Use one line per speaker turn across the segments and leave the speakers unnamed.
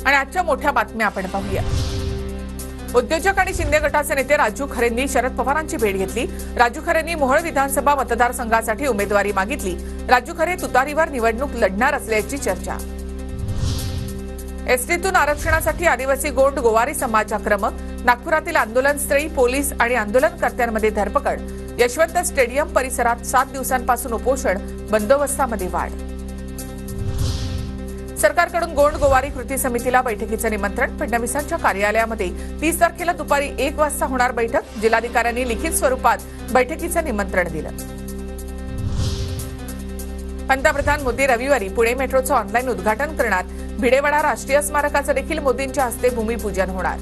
आणि आजच्या मोठ्या बातम्या आपण पाहूया। उद्योजक आणि शिंदे गटाचे नेते राजू खरेंनी शरद पवारांची भेट घेतली। राजू खरेंनी मोहोळ विधानसभा मतदारसंघासाठी उमेदवारी मागितली। राजू खरे तुतारीवर निवडणूक लढणार असल्याची चर्चा। एसटीतून आरक्षणासाठी आदिवासी गोंड गोवारी समाज आक्रमक। नागपुरातील आंदोलनस्थळी पोलीस आणि आंदोलनकर्त्यांमध्ये धरपकड। यशवंत स्टेडियम परिसरात 7 दिवसांपासून उपोषण, बंदोबस्तामध्ये वाढ। सरकारकडून गोंड गोवारी कृती समितीला बैठकीचं निमंत्रण। फडणवीसांच्या कार्यालयामध्ये 30 तारखेला दुपारी 1 वाजता होणार बैठक। जिल्हाधिकाऱ्यांनी लिखित स्वरूपात बैठकीचं निमंत्रण दिलं। पंतप्रधान मोदी रविवारी पुणे मेट्रोचं ऑनलाईन उद्घाटन करणार। भिडेवाडा राष्ट्रीय स्मारकाचं देखील मोदींच्या हस्ते भूमिपूजन होणार।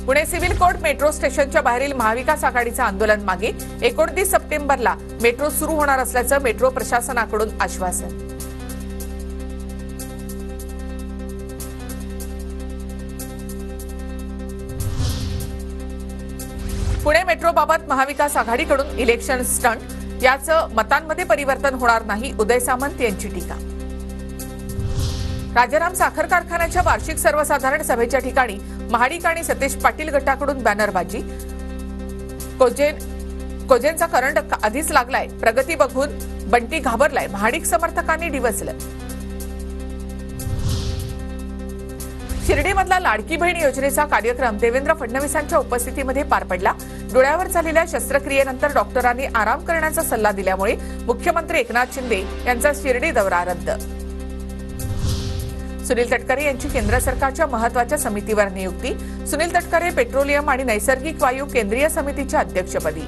पुणे सिव्हिल कोर्ट मेट्रो स्टेशनच्या बाहेरील महाविकास आघाडीचं आंदोलन मागे। 29 सप्टेंबरला मेट्रो सुरू होणार असल्याचं मेट्रो प्रशासनाकडून आश्वासन। पुणे मेट्रोबाबत महाविकास आघाडीकडून इलेक्शन स्टंट। याचं मतांमध्ये परिवर्तन होणार नाही, उदय सामंत यांची टीका। राजाराम साखर कारखान्याच्या वार्षिक सर्वसाधारण सभेच्या ठिकाणी महाडिक आणि सतीश पाटील गटाकडून बॅनरबाजी। कोजेनचा करंट आधीच लागलाय, प्रगती बघून बंटी घाबरलाय, महाडिक समर्थकांनी डिवचलं। शिर्डीमधला लाडकी बहीण योजनेचा कार्यक्रम देवेंद्र फडणवीसांच्या उपस्थितीमध्ये पार पडला। डोळ्यावर झालेल्या शस्त्रक्रियेनंतर डॉक्टरांनी आराम करण्याचा सल्ला दिल्यामुळे मुख्यमंत्री एकनाथ शिंदे यांचा शिर्डी दौरा रद्द। सुनील तटकरे यांची केंद्र सरकारच्या महत्त्वाच्या समितीवर नियुक्ती। सुनील तटकरे पेट्रोलियम आणि नैसर्गिक वायू केंद्रीय समितीच्या अध्यक्षपदी।